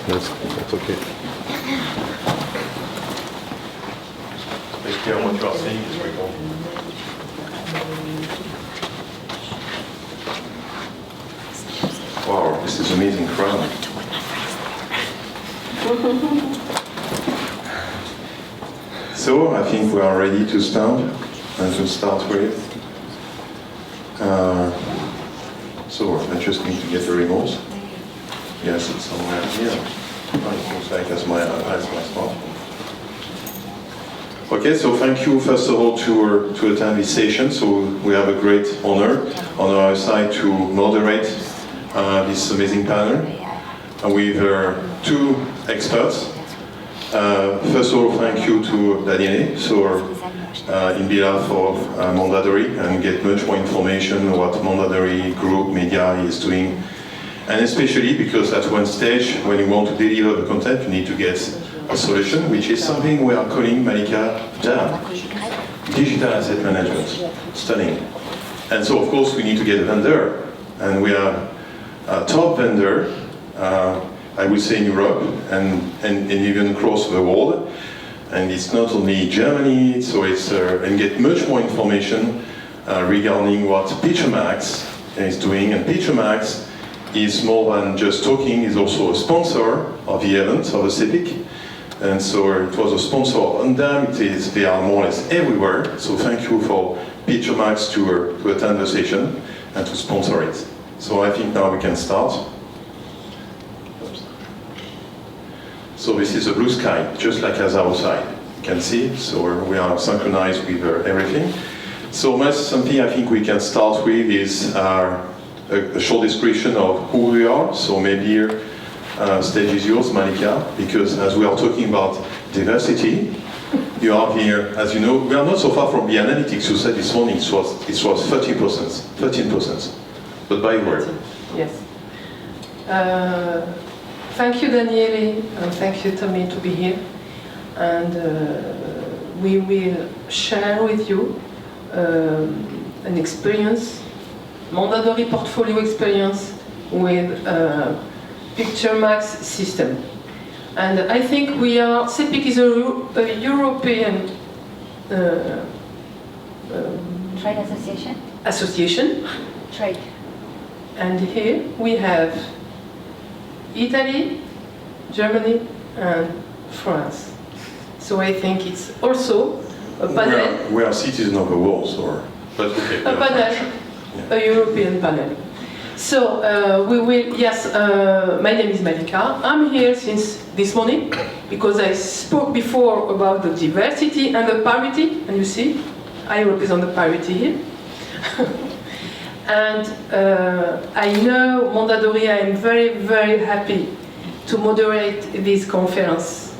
that's okay. Make clear what you are saying is recorded. Wow, this is amazing crowd. So I think we are ready to start and to start with. So I just need to get the remote. Yes, it's somewhere here. Oh, it looks like that's my smartphone. Okay, so thank you first of all to attend this session. So we have a great honor on our side to moderate this amazing panel with two experts. First of all, thank you to Daniele, so in behalf of Mondadori, and get much more information on what Mondadori Group Media is doing. And especially because at one stage, when you want to deliver the content, you need to get a solution, which is something we are calling Malika digital asset management. Stunning. And so, of course, we need to get a vendor. And we are a top vendor, I would say in Europe, and even across the world. And it's not only Germany, so it's, and get much more information regarding what Picturemaxx is doing. And Picturemaxx is more than just talking, is also a sponsor of the event, of the CEPIC. And so it was a sponsor on them, they are more or less everywhere. So thank you for Picturemaxx to attend the session and to sponsor it. So I think now we can start. So this is a blue sky, just like as outside. You can see, so we are synchronized with everything. So something I think we can start with is a short description of who we are. So maybe here, stage is yours, Malika, because as we are talking about diversity, you are here, as you know, we are not so far from the analytics you said this morning, it was 13%, but by word. Yes. Thank you, Daniele, and thank you, Tommy, to be here. And we will share with you an experience, Mondadori portfolio experience with Picturemaxx system. And I think we are, CEPIC is a European trade association. Trade. And here we have Italy, Germany, and France. So I think it's also a panel. We are citizens of the world, but okay. A panel, a European panel. So we will, yes, my name is Malika. I'm here since this morning because I spoke before about the diversity and the parity, and you see, I represent the parity here. And I know Mondadori, I am very, very happy to moderate this conference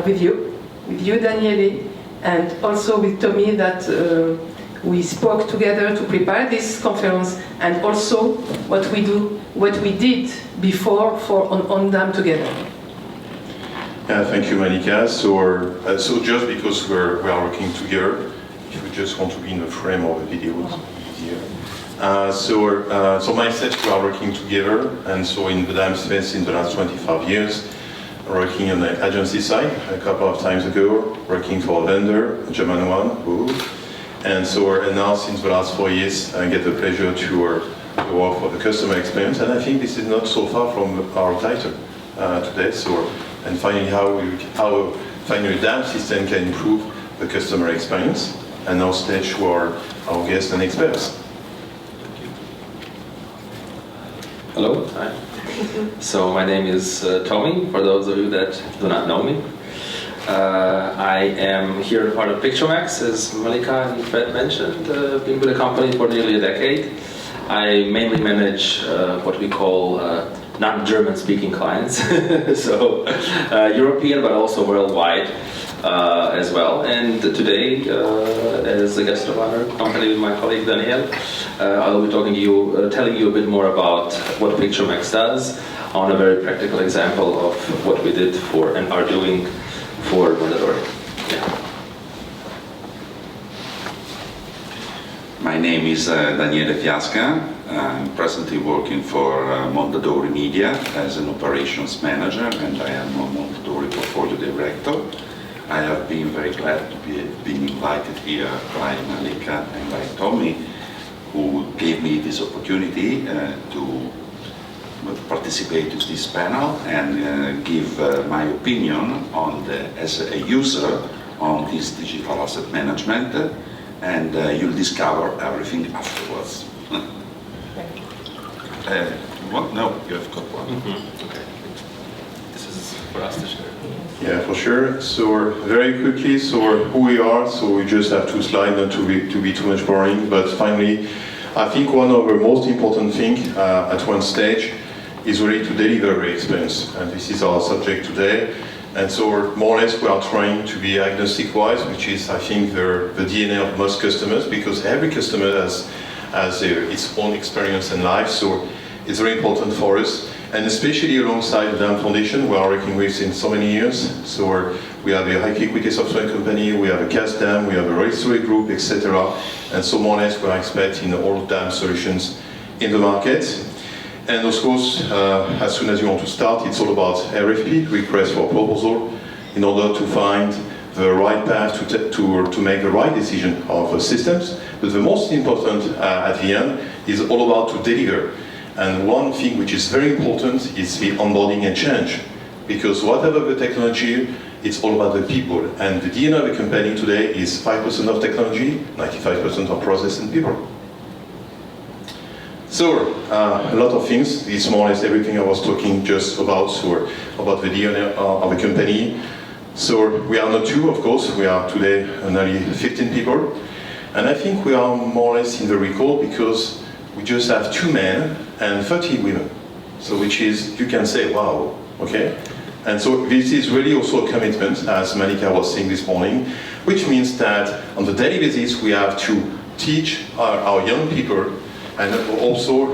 with you, Daniele, and also with Tommy, that we spoke together to prepare this conference, and also what we did before on them together. Yeah, thank you, Malika. So just because we are working together, if you just want to be in the frame of the video, it's easier. So myself, we are working together, and so in the DAM space in the last 25 years, working on the agency side a couple of times ago, working for a vendor, a German one, and now since the last 4 years, I get the pleasure to work for the customer experience, and I think this is not so far from our title today. And finally, how finally DAM system can improve the customer experience, and now stage for our guests and experts. Hello, hi. So my name is Tommy, for those of you that do not know me. I am here part of Picturemaxx, as Malika and Fred mentioned, been with the company for nearly a decade. I mainly manage what we call non-German speaking clients, so European but also worldwide as well. And today, as a guest of honor, accompanied with my colleague Daniele, I'll be talking to you, telling you a bit more about what Picturemaxx does on a very practical example of what we did for and are doing for Mondadori. Yeah. My name is Daniele Fiasca. I'm presently working for Mondadori Media as an operations manager, and I am a Mondadori portfolio director. I have been very glad to be invited here by Malika and by Tommy, who gave me this opportunity to participate in this panel and give my opinion on as a user on this digital asset management, and you'll discover everything afterwards. What? No, you have got one. Okay. This is for us to share. Yeah, for sure. So very quickly, so who we are. So we just have 2 slides, not to be too much boring. But finally, I think one of the most important thing at one stage is really to deliver the experience, and this is our subject today. And so more or less we are trying to be agnostic-wise, which is, I think, the DNA of most customers, because every customer has its own experience and life. So it's very important for us, and especially alongside the DAM Foundation we are working with since so many years. So we have a high equity software company, we have a CAS DAM, we have a registry group, etc. And so more or less we are experts in all DAM solutions in the market. And of course, as soon as you want to start, it's all about RFP, request for proposal, in order to find the right path to make the right decision of systems. But the most important at the end is all about to deliver. And one thing which is very important is the onboarding and change. Because whatever the technology, it's all about the people. And the DNA of the company today is 5% of technology, 95% of process and people. So, a lot of things. It's more or less everything I was talking just about, so about the DNA of the company. So, we are not 2, of course. We are today nearly 15 people. And I think we are more or less in the record because we just have 2 men and 30 women. So, which is, you can say, wow, okay? And so this is really also a commitment, as Malika was saying this morning, which means that on the daily basis we have to teach our young people. And also,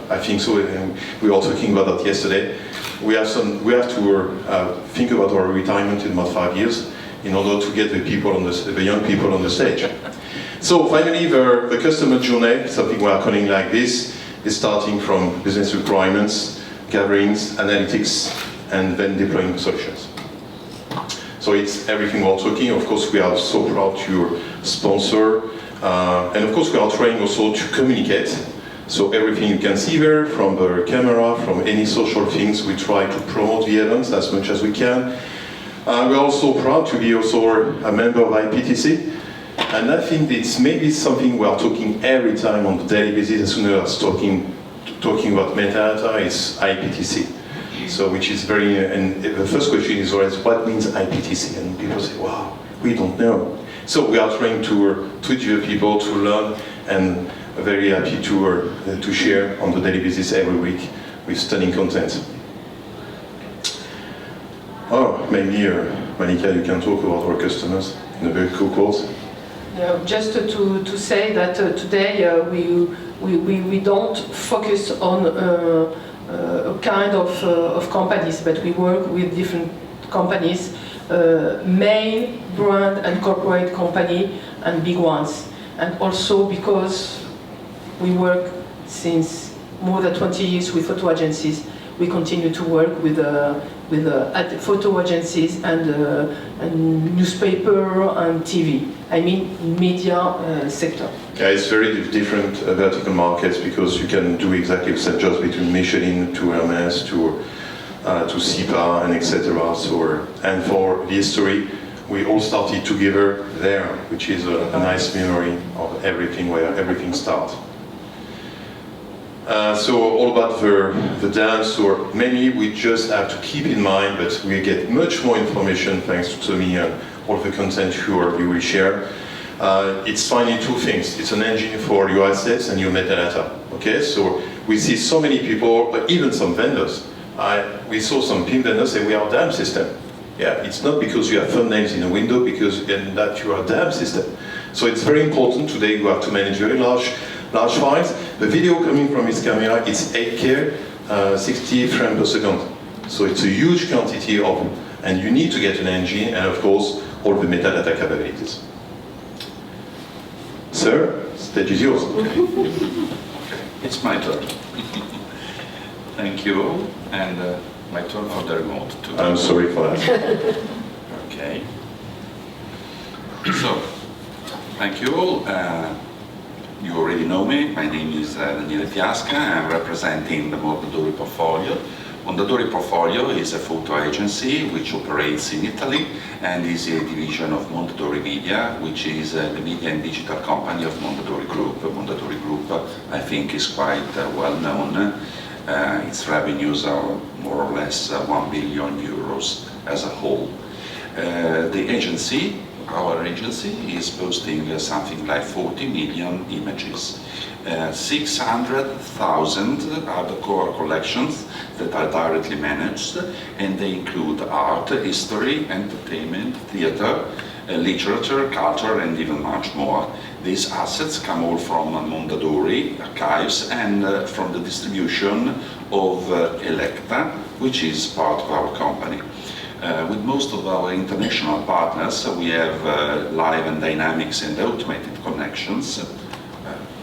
I think so, and we were talking about that yesterday, we have to think about our retirement in about 5 years in order to get the young people on the stage. So finally, the customer journey, something we are calling like this, is starting from business requirements, gatherings, analytics, and then deploying solutions. So it's everything we're talking. Of course, we are so proud to sponsor. And of course we are trying also to communicate, so everything you can see there, from the camera, from any social things, we try to promote the events as much as we can. We're also proud to be also a member of IPTC, and I think it's maybe something we are talking every time on the daily basis. As soon as talking about metadata, it's IPTC. So which is very, and the first question is always, what means IPTC? And people say, wow, we don't know. So we are trying to teach people to learn, and very happy to share on the daily basis every week with stunning content. Oh, maybe Malika, you can talk about our customers in a very cool quote. Just to say that today we don't focus on a kind of companies, but we work with different companies. Main brand and corporate company and big ones, and also because we work since more than 20 years with photo agencies, we continue to work with photo agencies and newspaper and TV. I mean media sector. Yeah, it's very different vertical markets, because you can do exactly the same jobs between Michelin to Hermes to CEPA and etc. So, and for the history, we all started together there, which is a nice memory of everything, where everything starts. So all about the dance, or mainly we just have to keep in mind that we get much more information thanks to Tommy and all the content you will share. It's finally 2 things. It's an engine for your assets and your metadata. Okay, so we see so many people, but even some vendors. We saw some PIM vendors say we are a DAM system. Yeah, it's not because you have thumbnails in a window, because then that you are a DAM system. So it's very important. Today you have to manage very large files. The video coming from this camera, it's 8K, 60 frames per second. So it's a huge quantity and you need to get an engine, and of course all the metadata capabilities. Sir, stage is yours. It's my turn. Thank you, and my turn for the remote too. I'm sorry for that. Okay. So, thank you all. You already know me. My name is Daniele Fiasca. I'm representing the Mondadori portfolio. Mondadori portfolio is a photo agency which operates in Italy and is a division of Mondadori Media, which is the media and digital company of Mondadori Group. Mondadori Group, I think, is quite well known. Its revenues are more or less 1 billion euros as a whole. The agency, our agency, is posting something like 40 million images. 600,000 are the core collections that are directly managed, and they include art, history, entertainment, theater, literature, culture, and even much more. These assets come all from Mondadori archives and from the distribution of Electa, which is part of our company. With most of our international partners, we have live and dynamics and automated connections.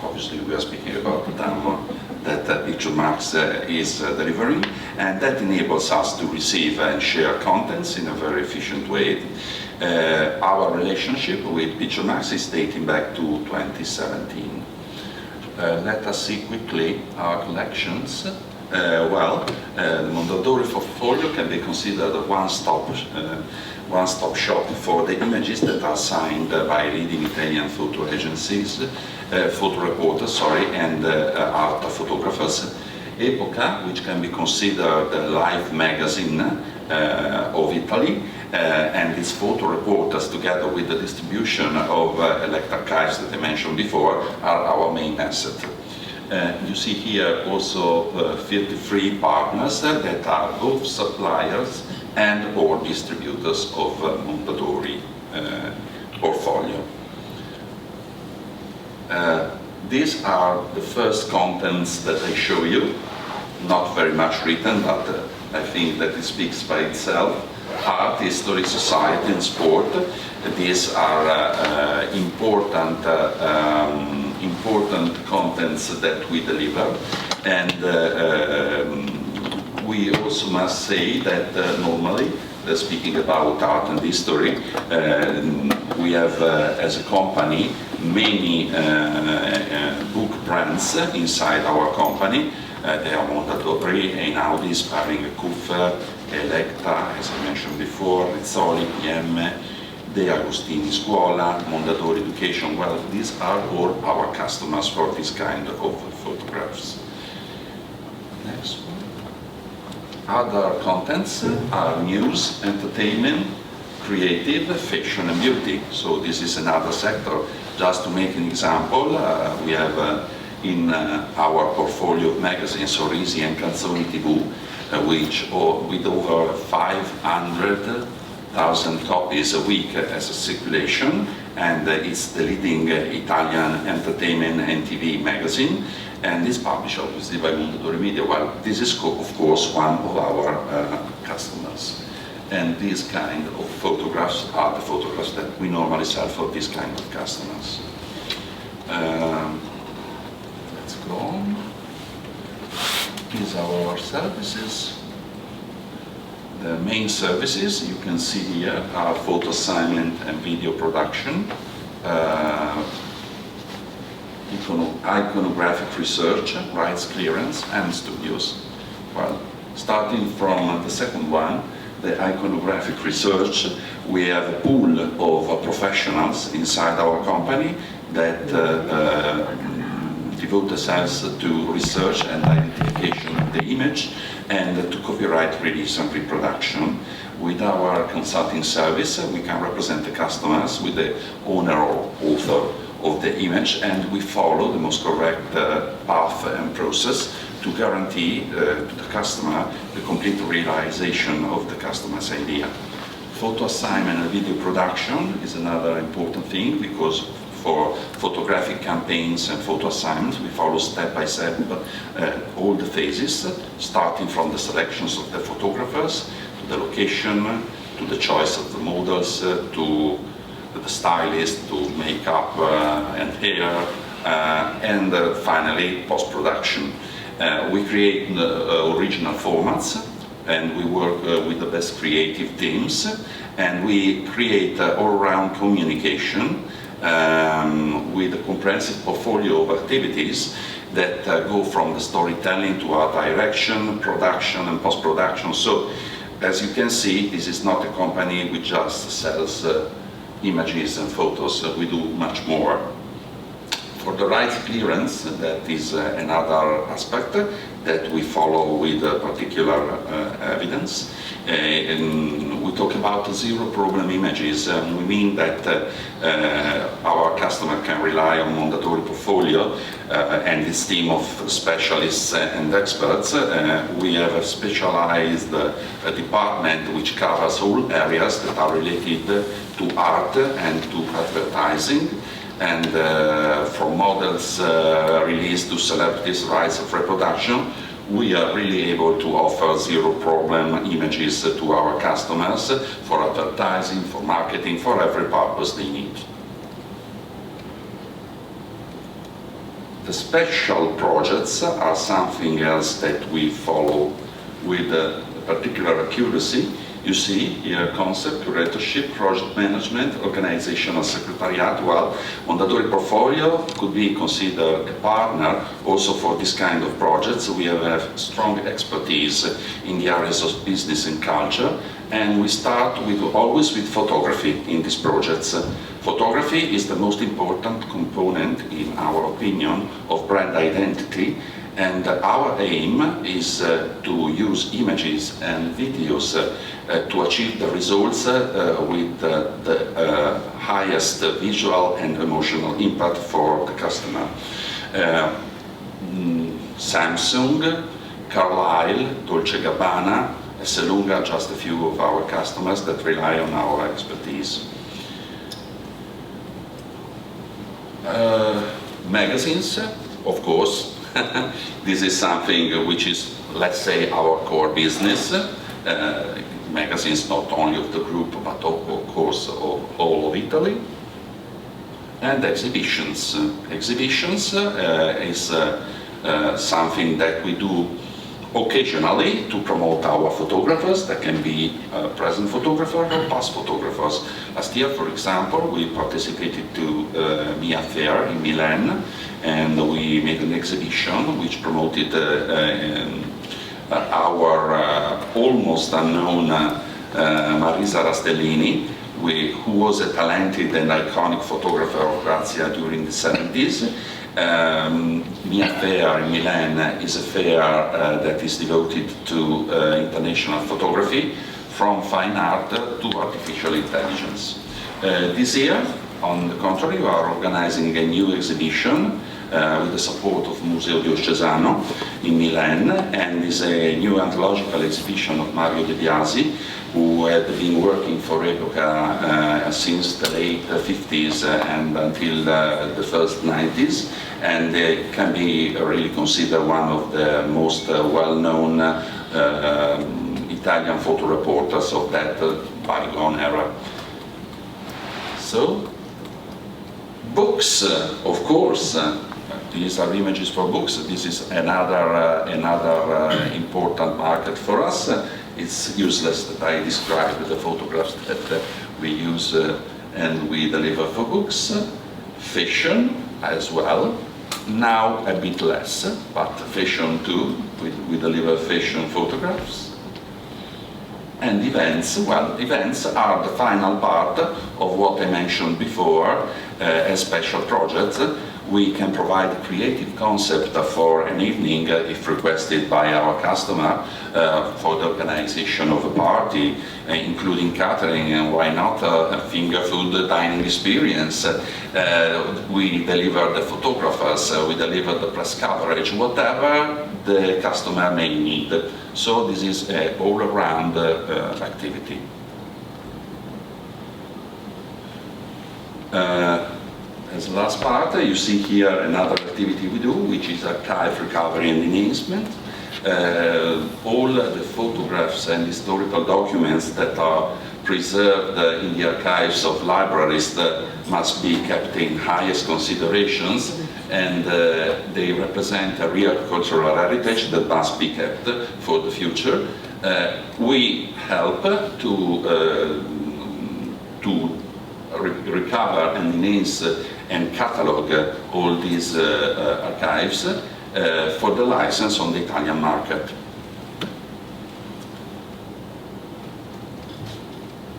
Obviously, we are speaking about the demo that Picturemaxx is delivering, and that enables us to receive and share contents in a very efficient way. Our relationship with Picturemaxx is dating back to 2017. Let us see quickly our collections. The Mondadori portfolio can be considered a one-stop shop for the images that are signed by leading Italian photo agencies, photo reporters, and art photographers. Epoca, which can be considered the life magazine of Italy, and its photo reporters, together with the distribution of Elect archives that I mentioned before, are our main asset. You see here also 53 partners that are both suppliers and or distributors of Mondadori portfolio. These are the first contents that I show you. Not very much written, but I think that it speaks by itself. Art, history, society, and sport. These are important contents that we deliver, and we also must say that normally, speaking about art and history, we have as a company many book brands inside our company. They are Mondadori, Einaudi, Sparring Kuffer, Electa, as I mentioned before, Rizzoli, PM, De Agostini Scuola, Mondadori Education. Well, these are all our customers for this kind of photographs. Next one. Other contents are news, entertainment, creative, fiction, and beauty. So this is another sector. Just to make an example, we have in our portfolio of magazines Sorrisi and Canzoni TV, which with over 500,000 copies a week as a circulation, and it's the leading Italian entertainment and TV magazine, and is published obviously by Mondadori Media. Well, this is of course one of our customers. And these kind of photographs are the photographs that we normally sell for this kind of customers. Let's go on. These are our services. The main services you can see here are photo assignment and video production, iconographic research, rights clearance, and studios. Well, starting from the second one, the iconographic research, we have a pool of professionals inside our company that devote themselves to research and identification of the image and to copyright release and reproduction. With our consulting service, we can represent the customers with the owner or author of the image, and we follow the most correct path and process to guarantee to the customer the complete realization of the customer's idea. Photo assignment and video production is another important thing, because for photographic campaigns and photo assignments, we follow step by step all the phases, starting from the selections of the photographers, to the location, to the choice of the models, to the stylist, to makeup and hair, and finally post-production. We create original formats, and we work with the best creative teams, and we create all-round communication with a comprehensive portfolio of activities that go from the storytelling to art direction, production and post-production. So, as you can see, this is not a company which just sells images and photos. We do much more. For the rights clearance, that is another aspect that we follow with particular evidence. And we talk about zero problem images. We mean that our customer can rely on Mondadori portfolio and its team of specialists and experts. We have a specialized department which covers all areas that are related to art and to advertising. And from models released to celebrities' rights of reproduction, we are really able to offer zero problem images to our customers for advertising, for marketing, for every purpose they need. The special projects are something else that we follow with particular accuracy. You see here concept, curatorship, project management, organizational secretariat. Well, Mondadori portfolio could be considered a partner also for this kind of projects. We have strong expertise in the areas of business and culture, and we start always with photography in these projects. Photography is the most important component, in our opinion, of brand identity. And our aim is to use images and videos to achieve the results with the highest visual and emotional impact for the customer. Samsung, Carlyle, Dolce & Gabbana, Selunga are just a few of our customers that rely on our expertise. Magazines, of course. This is something which is, let's say, our core business. Magazines not only of the group, but of course of all of Italy. And exhibitions. Exhibitions is something that we do occasionally to promote our photographers. That can be present photographers or past photographers. Last year, for example, we participated to Mia Fair in Milan, and we made an exhibition which promoted our almost unknown Marisa Rastellini, who was a talented and iconic photographer of Grazia during the 70s. Mia Fair in Milan is a fair that is devoted to international photography, from fine art to artificial intelligence. This year, on the contrary, we are organizing a new exhibition with the support of Museo Diocesano in Milan, and is a new anthological exhibition of Mario De Biasi, who had been working for Epoca since the late 50s and until the first 90s, and can be really considered one of the most well-known Italian photo reporters of that bygone era. So, books, of course. These are images for books. This is another important market for us. It's useless that I describe the photographs that we use and we deliver for books. Fashion as well. Now a bit less, but fashion too. We deliver fashion photographs. And events, well, events are the final part of what I mentioned before as special projects. We can provide a creative concept for an evening if requested by our customer for the organization of a party, including catering, and why not a finger food dining experience. We deliver the photographers, we deliver the press coverage, whatever the customer may need. So this is an all-around activity. As the last part, you see here another activity we do, which is archive recovery and enhancement. All the photographs and historical documents that are preserved in the archives of libraries must be kept in highest considerations, and they represent a real cultural heritage that must be kept for the future. We help to recover and enhance and catalog all these archives for the license on the Italian market.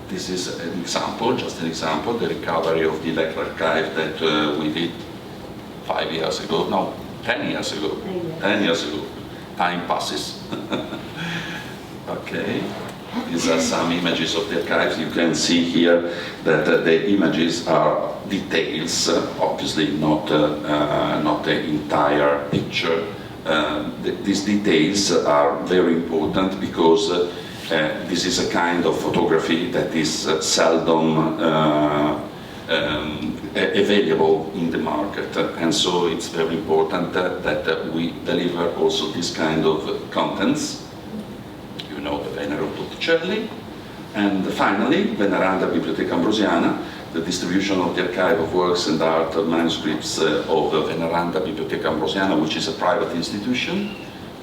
This is an example, just an example, the recovery of the Electra archive that we did 5 years ago, no, 10 years ago. 10 years ago. Time passes. Okay. These are some images of the archives. You can see here that the images are details, obviously not the entire picture. These details are very important because this is a kind of photography that is seldom available in the market, and so it's very important that we deliver also this kind of contents. You know, the Venero Botticelli, and finally Veneranda Biblioteca Ambrosiana, the distribution of the archive of works and art manuscripts of Veneranda Biblioteca Ambrosiana, which is a private institution.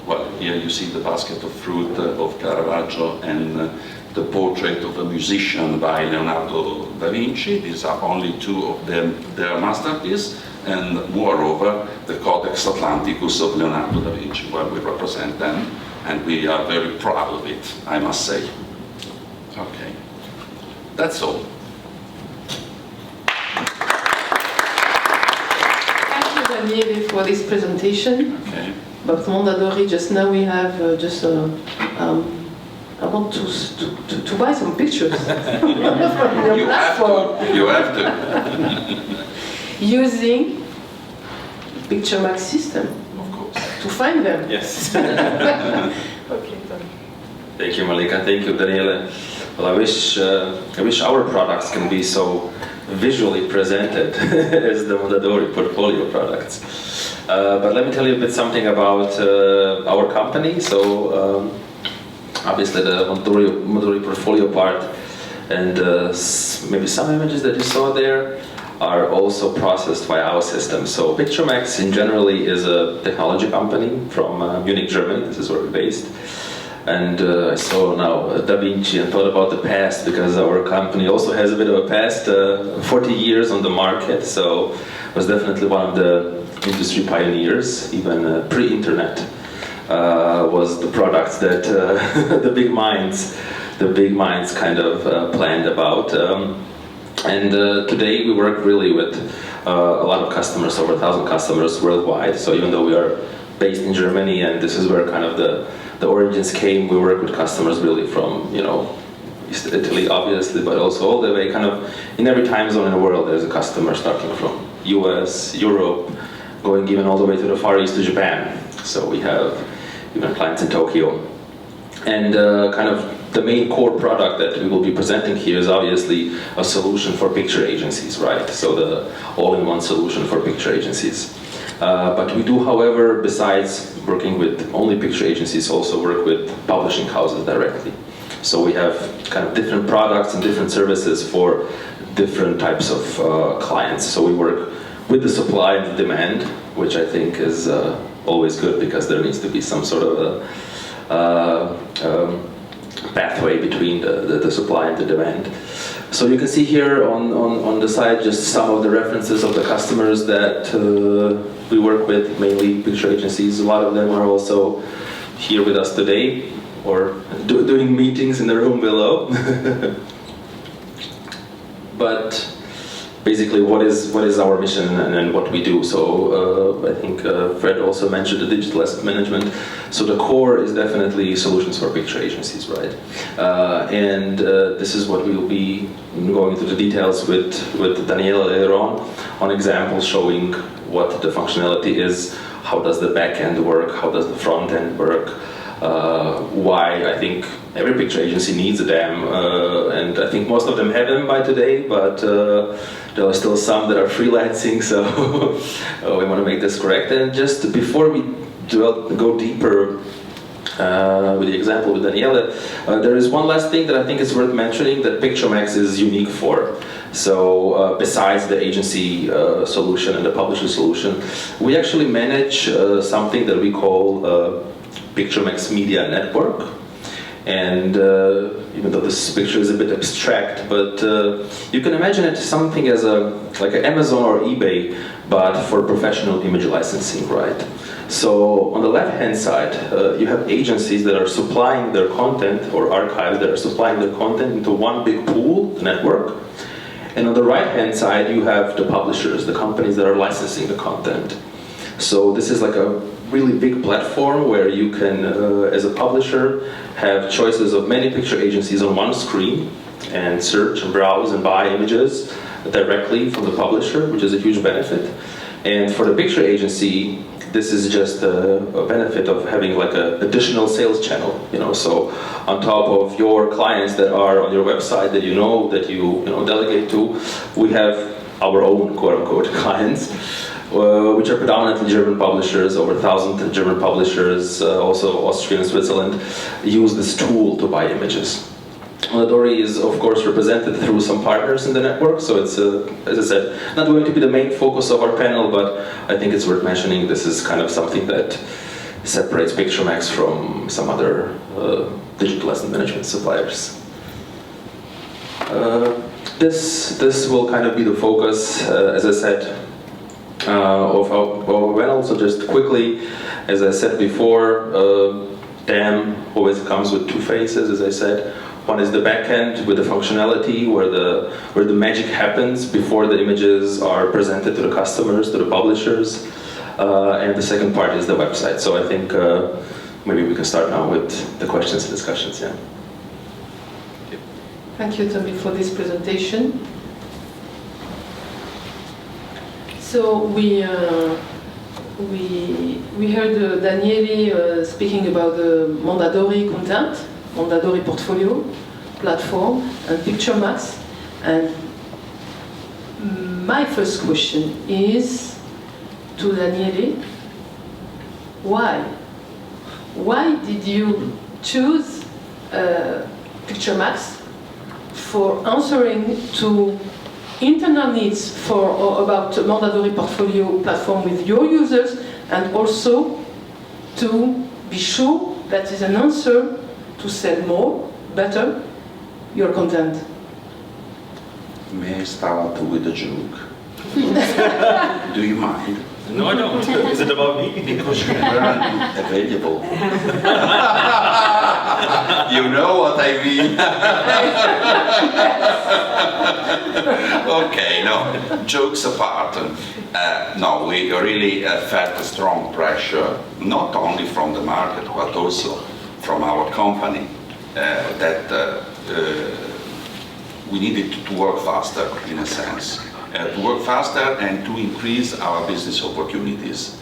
Well, here you see the basket of fruit of Caravaggio and the portrait of a musician by Leonardo da Vinci. These are only two of their masterpieces, and moreover the Codex Atlanticus of Leonardo da Vinci, where we represent them, and we are very proud of it, I must say. Okay, that's all. Thank you, Daniele, for this presentation. Okay. But Mondadori, just now we have I want to buy some pictures from your platform. You have to. Using Picturemaxx system. Of course. To find them. Yes. Okay, done. Thank you, Malika. Thank you, Daniele. Well, I wish our products can be so visually presented as the Mondadori portfolio products. But let me tell you a bit something about our company. So obviously the Mondadori portfolio part and maybe some images that you saw there are also processed by our system. So Picturemaxx in generally is a technology company from Munich, Germany. This is where we're based. And I saw now Da Vinci and thought about the past, because our company also has a bit of a past, 40 years on the market, so was definitely one of the industry pioneers, even pre-internet was the products that the big minds kind of planned about. And today we work really with a lot of customers, over 1,000 customers worldwide. So even though we are based in Germany, and this is where kind of the origins came, we work with customers really from, you know, East Italy obviously, but also all the way kind of in every time zone in the world there's a customer, starting from US, Europe, going even all the way to the Far East to Japan. So we have even clients in Tokyo. And kind of the main core product that we will be presenting here is obviously a solution for picture agencies, right? So the all-in-one solution for picture agencies. But we do, however, besides working with only picture agencies, also work with publishing houses directly. So we have kind of different products and different services for different types of clients. So we work with the supply and the demand, which I think is always good, because there needs to be some sort of a pathway between the supply and the demand. So you can see here on the side just some of the references of the customers that we work with, mainly picture agencies. A lot of them are also here with us today, or doing meetings in the room below. But basically, what is our mission and what we do? So I think Fred also mentioned the digital asset management. So the core is definitely solutions for picture agencies, right? And this is what we will be going into the details with Daniele later on examples showing what the functionality is, how does the back end work, how does the front end work, why I think every picture agency needs a DAM, and I think most of them have them by today, but there are still some that are freelancing, so we want to make this correct. And just before we go deeper with the example with Daniele. There is one last thing that I think is worth mentioning that Picturemaxx is unique for. So besides the agency solution and the publisher solution, we actually manage something that we call Picturemaxx Media Network. And even though this picture is a bit abstract, but you can imagine it something as like an Amazon or eBay, but for professional image licensing, right? So on the left-hand side, you have agencies that are supplying their content, or archives that are supplying their content into one big pool, the network. And on the right-hand side, you have the publishers, the companies that are licensing the content. So this is like a really big platform where you can, as a publisher, have choices of many picture agencies on one screen and search and browse and buy images directly from the publisher, which is a huge benefit. And for the picture agency, this is just a benefit of having like an additional sales channel, you know. So on top of your clients that are on your website that you know delegate to, we have our own quote-unquote clients, which are predominantly German publishers. Over 1,000 German publishers, also Austria and Switzerland, use this tool to buy images. Mondadori is, of course, represented through some partners in the network, so it's, as I said, not going to be the main focus of our panel, but I think it's worth mentioning this is kind of something that separates Picturemaxx from some other digital asset management suppliers. This will kind of be the focus, as I said, of our panel. So just quickly, as I said before, DAM always comes with two faces, as I said. One is the backend with the functionality where the magic happens before the images are presented to the customers, to the publishers, and the second part is the website. So I think maybe we can start now with the questions and discussions. Yeah. Thank you, Tommy, for this presentation. So we heard Daniele speaking about the Mondadori content, Mondadori portfolio platform, and Picturemaxx. And my first question is to Daniele: why? Why did you choose Picturemaxx for answering to internal needs about Mondadori portfolio platform with your users, and also to be sure that is an answer to sell more, better, your content? May I start with a joke? Do you mind? No, I don't. Is it about me? Because you weren't available. You know what I mean. Okay, no, jokes apart. No, we really felt a strong pressure, not only from the market, but also from our company, that we needed to work faster, in a sense. To work faster and to increase our business opportunities.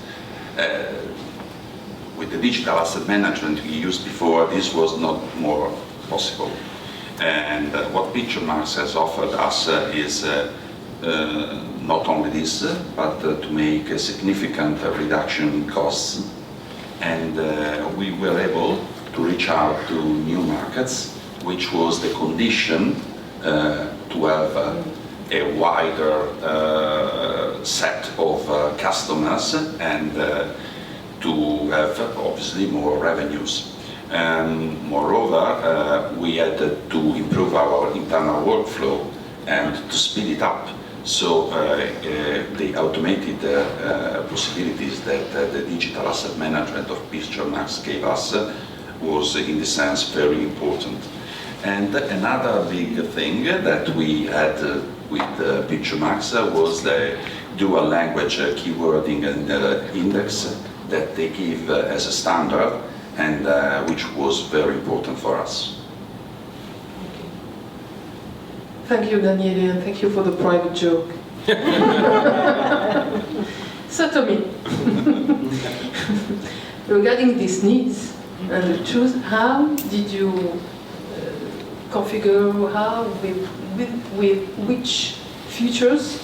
With the digital asset management we used before, this was not more possible. And what Picturemaxx has offered us is not only this, but to make a significant reduction in costs. And we were able to reach out to new markets, which was the condition to have a wider set of customers and to have obviously more revenues. Moreover, we had to improve our internal workflow and to speed it up. So the automated possibilities that the digital asset management of Picturemaxx gave us was in this sense very important. And another big thing that we had with Picturemaxx was the dual language keywording and index that they give as a standard, and which was very important for us. Thank you, Daniele, and thank you for the private joke. So, Tommy, regarding these needs and the choose, how did you configure, how, with which features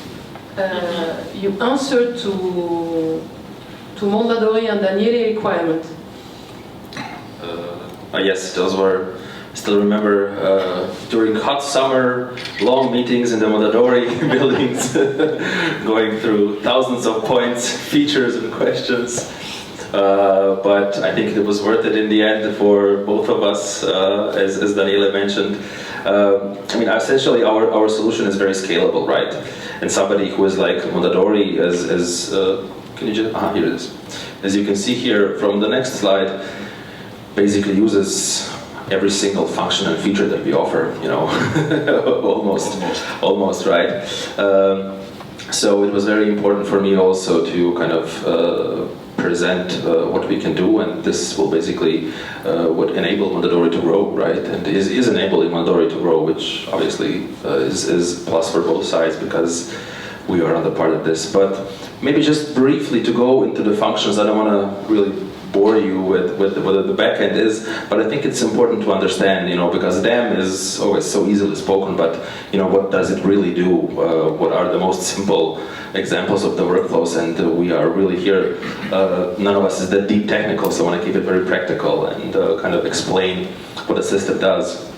you answered to Mondadori and Daniele requirement? Yes, those were, I still remember, during hot summer, long meetings in the Mondadori buildings, going through thousands of points, features and questions. But I think it was worth it in the end for both of us, as Daniele mentioned. I mean, essentially our solution is very scalable, right? And somebody who is like Mondadori, can you just, here it is. As you can see here from the next slide, basically uses every single function and feature that we offer, you know, almost, right? So it was very important for me also to kind of present what we can do, and this will basically would enable Mondadori to grow, right? And is enabling Mondadori to grow, which obviously is plus for both sides because we are on the part of this. But maybe just briefly to go into the functions, I don't want to really bore you with what the backend is, but I think it's important to understand, you know, because DEM is always so easily spoken, but you know, what does it really do? What are the most simple examples of the workflows? And we are really here, none of us is that deep technical, so I want to keep it very practical and kind of explain what the system does.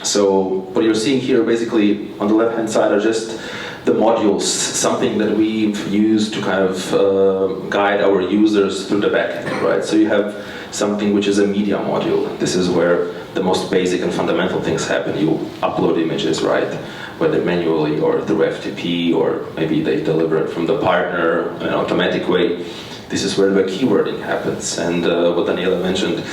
So what you're seeing here basically on the left hand side are just the modules, something that we've used to kind of guide our users through the backend, right? So you have something which is a media module. This is where the most basic and fundamental things happen. You upload images, right? Whether manually or through FTP, or maybe they deliver it from the partner in an automatic way. This is where the keywording happens. And what Daniele mentioned,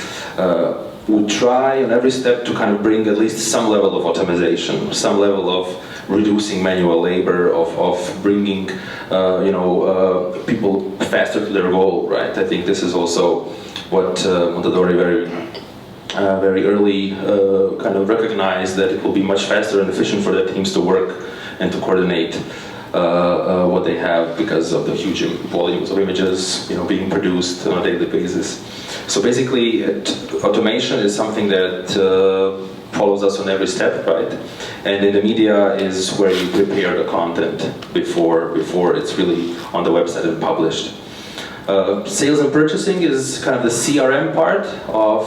we try on every step to kind of bring at least some level of automation, some level of reducing manual labor, of bringing people faster to their goal, right? I think this is also what Mondadori very early kind of recognized, that it will be much faster and efficient for their teams to work and to coordinate what they have because of the huge volumes of images, you know, being produced on a daily basis. So basically, automation is something that follows us on every step, right? And in the media is where you prepare the content before it's really on the website and published. Sales and purchasing is kind of the CRM part of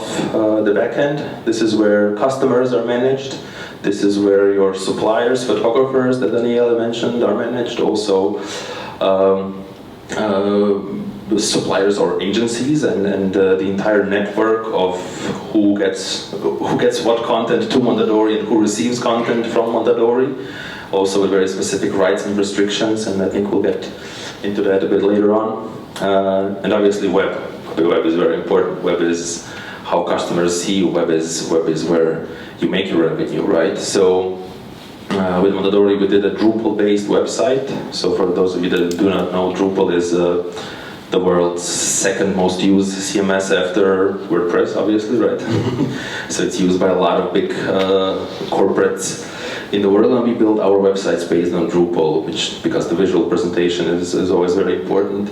the backend. This is where customers are managed. This is where your suppliers, photographers that Daniele mentioned are managed. Also, suppliers or agencies, and the entire network of who gets what content to Mondadori and who receives content from Mondadori. Also with very specific rights and restrictions, and I think we'll get into that a bit later on. And obviously web. The web is very important. Web is how customers see you. Web is where you make your revenue, right? So with Mondadori we did a Drupal-based website. So for those of you that do not know, Drupal is the world's second most used CMS after WordPress, obviously, right? So it's used by a lot of big corporates in the world, and we build our websites based on Drupal, because the visual presentation is always very important.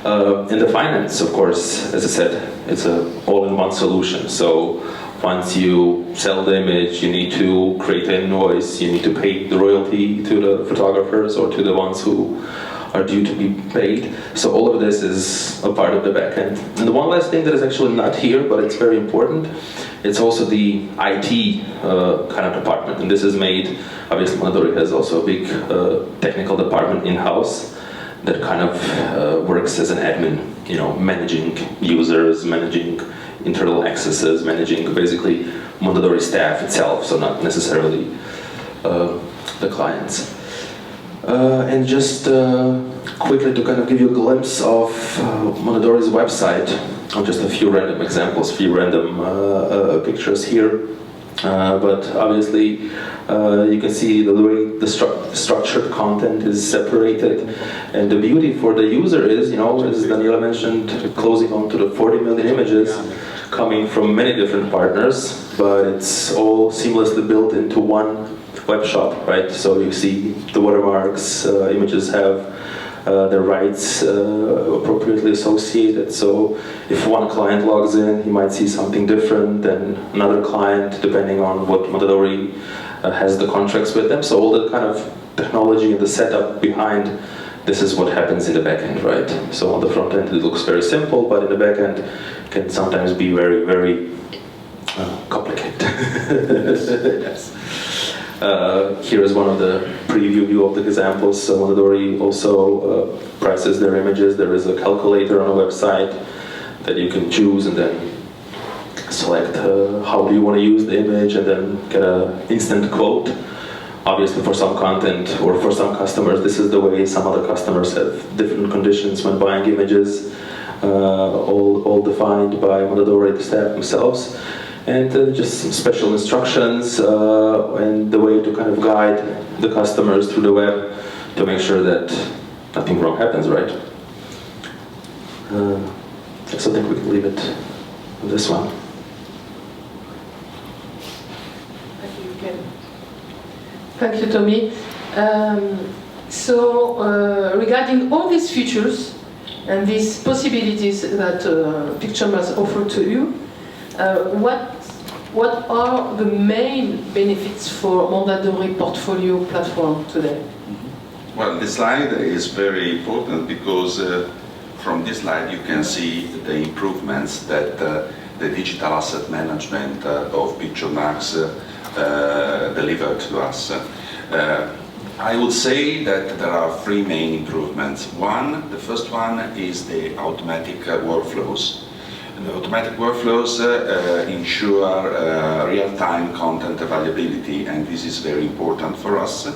And the finance, of course, as I said, it's an all-in-one solution. So once you sell the image, you need to create an invoice, you need to pay the royalty to the photographers or to the ones who are due to be paid. So all of this is a part of the backend. And the one last thing that is actually not here, but it's very important, it's also the IT kind of department. And this is made, obviously Mondadori has also a big technical department in-house that kind of works as an admin, you know, managing users, managing internal accesses, managing basically Mondadori staff itself, so not necessarily the clients. And just quickly to kind of give you a glimpse of Mondadori's website, on just a few random examples, few random pictures here. But obviously, you can see the way the structured content is separated, and the beauty for the user is, you know, as Daniele mentioned, closing on to the 40 million images coming from many different partners, but it's all seamlessly built into one web shop, right? So you see the watermarks, images have their rights appropriately associated. So if one client logs in, he might see something different than another client, depending on what Mondadori has the contracts with them. So all the kind of technology and the setup behind this is what happens in the backend, right? So on the front end it looks very simple, but in the backend can sometimes be very, very Yes. Here is one of the preview view of the examples. So Mondadori also prices their images. There is a calculator on a website that you can choose and then select how do you want to use the image and then get an instant quote. Obviously for some content or for some customers this is the way. Some other customers have different conditions when buying images, all defined by Mondadori, the staff themselves. And just some special instructions and the way to kind of guide the customers through the web to make sure that nothing wrong happens, right? So I think we can leave it on this one. Thank you, Tommy. Regarding all these features and these possibilities that Picturemaxx offer to you, what are the main benefits for Mondadori portfolio platform today? Well, this slide is very important because from this slide you can see the improvements that the digital asset management of Picturemaxx delivered to us. I would say that there are three main improvements. The first one is the automatic workflows. The automatic workflows ensure real-time content availability, and this is very important for us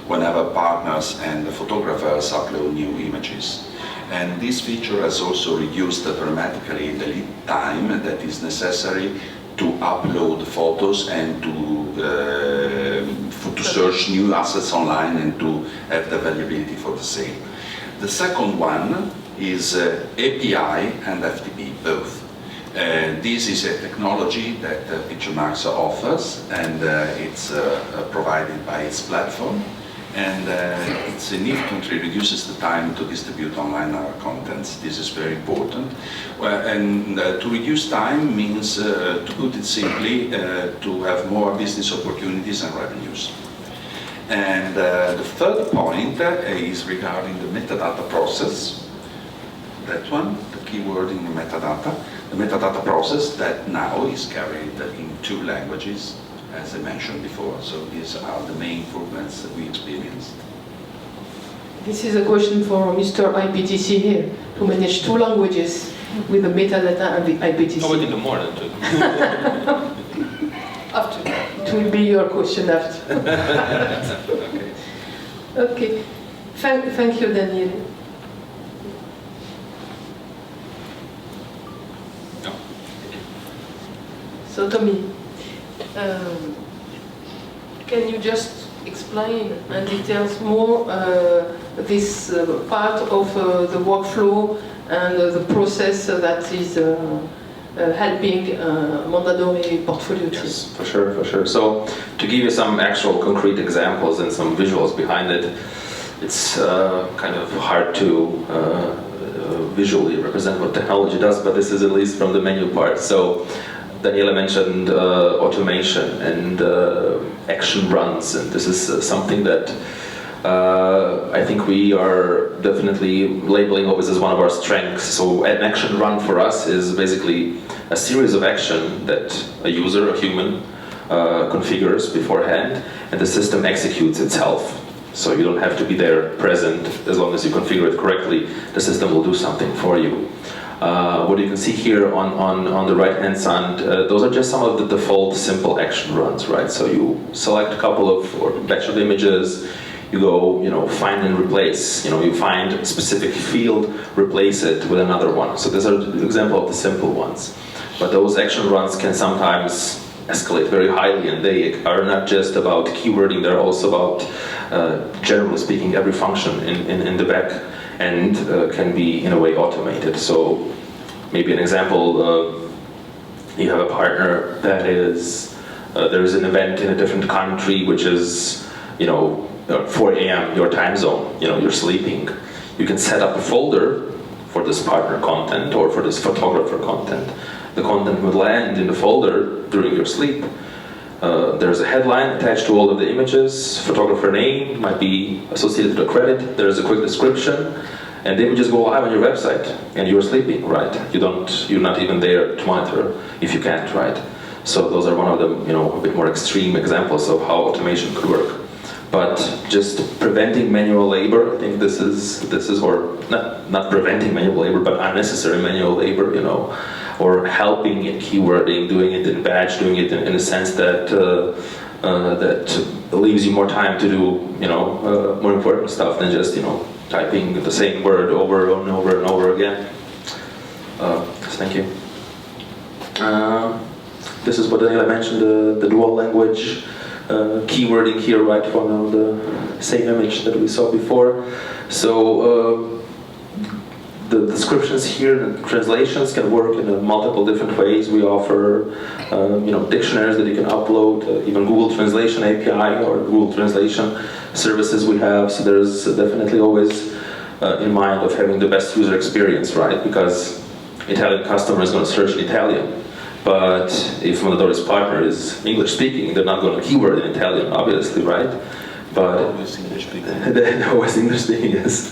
whenever partners and photographers upload new images. And this feature has also reduced dramatically the lead time that is necessary to upload photos and to search new assets online and to have the availability for the same. The second one is API and FTP, both. This is a technology that Picturemaxx offers, and it's provided by its platform, and it significantly reduces the time to distribute online our contents. This is very important. And to reduce time means, to put it simply, to have more business opportunities and revenues. And the third point is regarding the metadata process. That one, the keyword in the metadata. The metadata process that now is carried in 2 languages, as I mentioned before. So these are the main improvements that we experienced. This is a question for Mr. IPTC here, to manage 2 languages with the metadata and the IPTC. Oh, we can do more than 2. After. It will be your question after. Okay. Thank you, Daniele. So, Tommy, can you just explain and details more this part of the workflow and the process that is helping Mondadori portfolio team? Yes, for sure, for sure. So, to give you some actual concrete examples and some visuals behind it, it's kind of hard to visually represent what technology does, but this is at least from the menu part. So, Daniele mentioned automation and action runs, and this is something that I think we are definitely labeling always as one of our strengths. So an action run for us is basically a series of action that a user, a human, configures beforehand, and the system executes itself. So you don't have to be there present. As long as you configure it correctly, the system will do something for you. What you can see here on the right-hand side, those are just some of the default simple action runs, right? So you select a couple of, or batch of images, you go, find and replace. You find a specific field, replace it with another one. So these are an example of the simple ones. But those action runs can sometimes escalate very highly, and they are not just about keywording, they're also about, generally speaking, every function in the back end can be, in a way, automated. So maybe an example, you have a partner that is, there's an event in a different country which is, 4 a.m. your time zone, you're sleeping. You can set up a folder for this partner content or for this photographer content. The content would land in the folder during your sleep. There's a headline attached to all of the images, photographer name might be associated with a credit, there's a quick description, and the images go live on your website, and you're sleeping, right? You're not even there to monitor if you can't, right? So those are one of the, a bit more extreme examples of how automation could work. But just preventing manual labor, I think this is or not preventing manual labor, but unnecessary manual labor, or helping in keywording, doing it in batch, doing it in a sense that that leaves you more time to do, more important stuff than just, typing the same word over and over and over again. Thank you. This is what Daniele mentioned, the dual language keywording here, right, from the same image that we saw before. So the descriptions here, the translations can work in multiple different ways. We offer, dictionaries that you can upload, even Google Translation API or Google Translation services we have. So there's definitely always in mind of having the best user experience, right? Because Italian customer is going to search in Italian. But if Mondadori's partner is English speaking, they're not going to keyword in Italian, obviously, right? But Always English speaking. always English speaking, yes.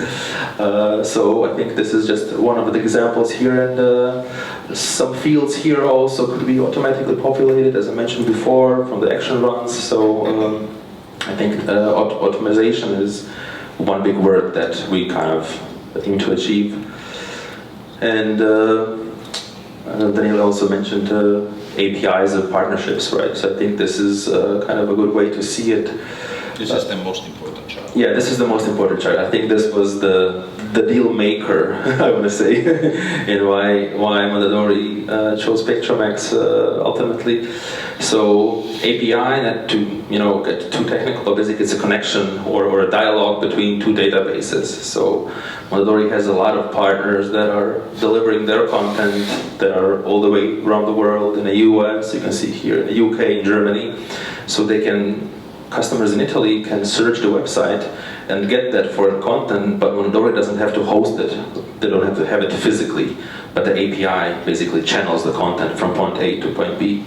So I think this is just one of the examples here, and some fields here also could be automatically populated, as I mentioned before, from the action runs. So I think automation is one big word that we kind of aim to achieve. And Daniele also mentioned APIs and partnerships, right? So I think this is kind of a good way to see it. This is the most important chart. Yeah, this is the most important chart. I think this was the deal maker, I want to say, and why Mondadori chose Picturemaxx ultimately. So API, not to get too technical, but basically it's a connection or a dialogue between two databases. So Mondadori has a lot of partners that are delivering their content that are all the way around the world, in the US, you can see here, in the UK, in Germany, so customers in Italy can search the website and get that foreign content, but Mondadori doesn't have to host it. They don't have to have it physically, but the API basically channels the content from point A to point B.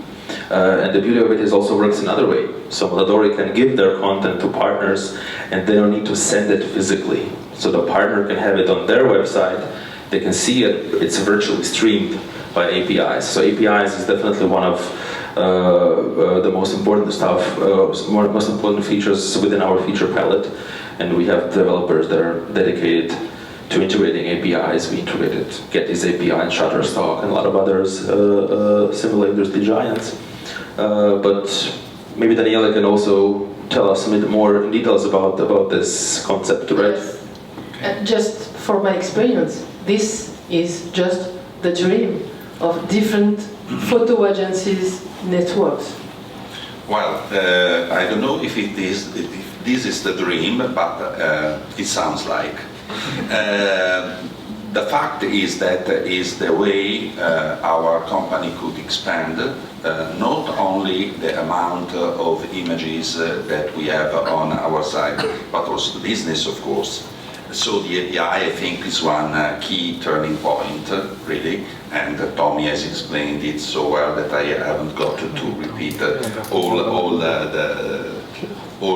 And the beauty of it is also works another way. So Mondadori can give their content to partners and they don't need to send it physically. So the partner can have it on their website, they can see it, it's virtually streamed by APIs. So APIs is definitely one of the most important stuff, most important features within our feature palette, and we have developers that are dedicated to integrating APIs. We integrated Getty's API and Shutterstock and a lot of others, simulators, the giants. But maybe Daniele can also tell us a bit more details about this concept, right? Yes. Just for my experience, this is just the dream of different photo agencies networks. Well, I don't know if this is the dream, but it sounds like. The fact is that is the way our company could expand not only the amount of images that we have on our site, but also the business, of course. So the API, I think, is one key turning point, really, and Tommy has explained it so well that I haven't got to repeat all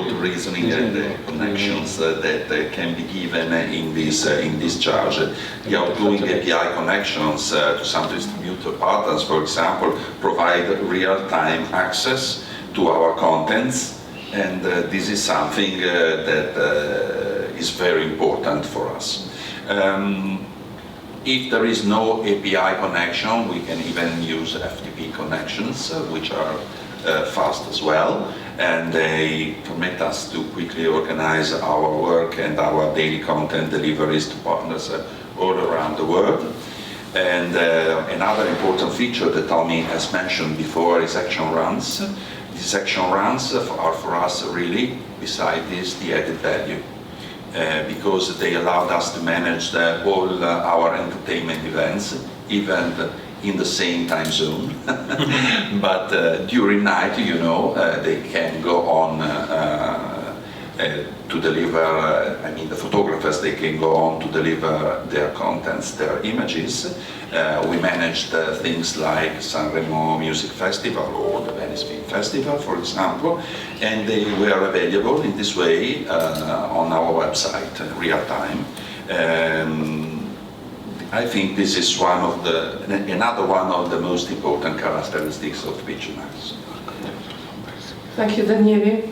the reasoning and the connections that can be given in this charge. The outgoing API connections to some distributor partners, for example, provide real-time access to our contents, and this is something that is very important for us. If there is no API connection, we can even use FTP connections, which are fast as well, and they permit us to quickly organize our work and our daily content deliveries to partners all around the world. And another important feature that Tommy has mentioned before is action runs. These action runs are for us really, beside this, the added value. Because they allowed us to manage all our entertainment events, even in the same time zone. But during night, they can go on to deliver, the photographers, they can go on to deliver their contents, their images. We managed things like Sanremo Music Festival or the Venice Film Festival, for example, and they were available in this way on our website, real time. I think this is one of another one of the most important characteristics of Picturemaxx. Thank you, Daniele.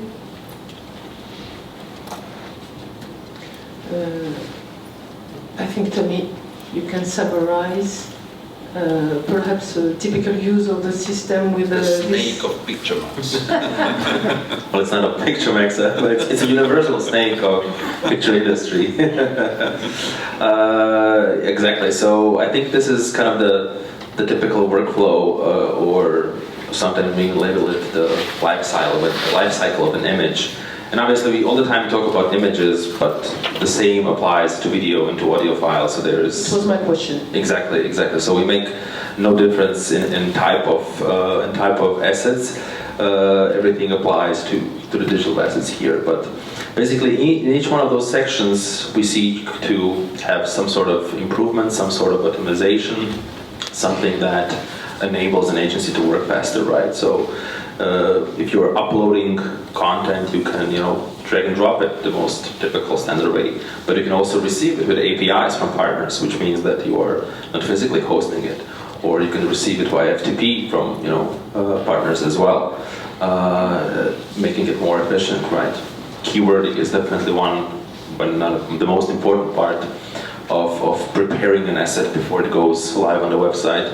I think, Tommy, you can summarize perhaps a typical use of the system with The this. snake of Picturemaxx. Well, it's not a Picturemaxx, but it's a universal snake of picture industry. Exactly. So I think this is kind of the typical workflow, or sometimes we label it the life cycle of an image. And obviously, we all the time talk about images, but the same applies to video and to audio files. So there's. That was my question. Exactly. So we make no difference in type of assets. Everything applies to the digital assets here. But basically, in each one of those sections, we seek to have some sort of improvement, some sort of optimization, something that enables an agency to work faster, right? So if you're uploading content, you can, drag and drop it the most typical standard way. But you can also receive it with APIs from partners, which means that you are not physically hosting it, or you can receive it via FTP from, partners as well, making it more efficient, right? Keywording is definitely one, but not the most important part of preparing an asset before it goes live on the website.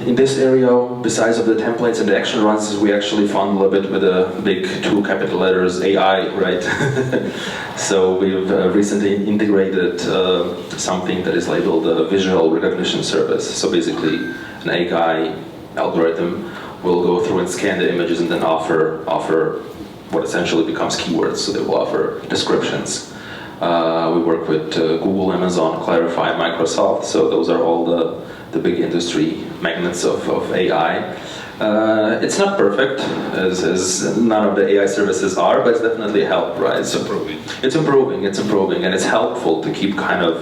In this area, besides of the templates and the action runs, we actually fondle a bit with a big 2 capital letters AI, right? So we've recently integrated something that is labeled a visual recognition service. So basically, an AI algorithm will go through and scan the images and then offer what essentially becomes keywords. So they will offer descriptions. We work with Google, Amazon, Clarify, Microsoft. So those are all the big industry magnets of AI. It's not perfect, as none of the AI services are, but it's definitely a help, right? It's improving. It's improving, and it's helpful to keep kind of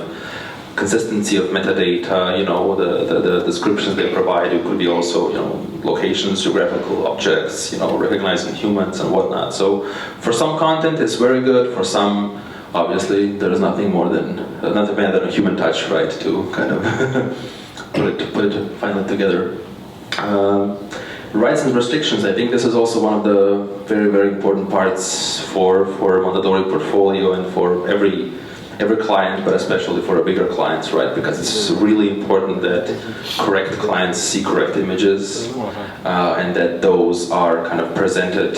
consistency of metadata, the descriptions they provide. It could be also, locations, geographical objects, recognizing humans and whatnot. So for some content, it's very good. For some, obviously, there is nothing better than a human touch, right, to kind of put it finally together. Rights and restrictions, I think this is also one of the very, very important parts for Mondadori portfolio and for every client, but especially for the bigger clients, right? Because it's really important that correct clients see correct images, and that those are kind of presented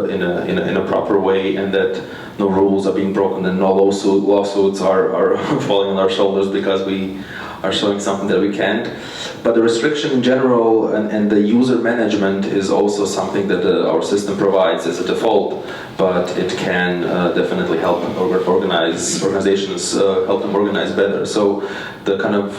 in a proper way, and that no rules are being broken and no lawsuits are falling on our shoulders because we are showing something that we can't. But the restriction in general and the user management is also something that our system provides as a default, but it can definitely help organizations help them organize better. So the kind of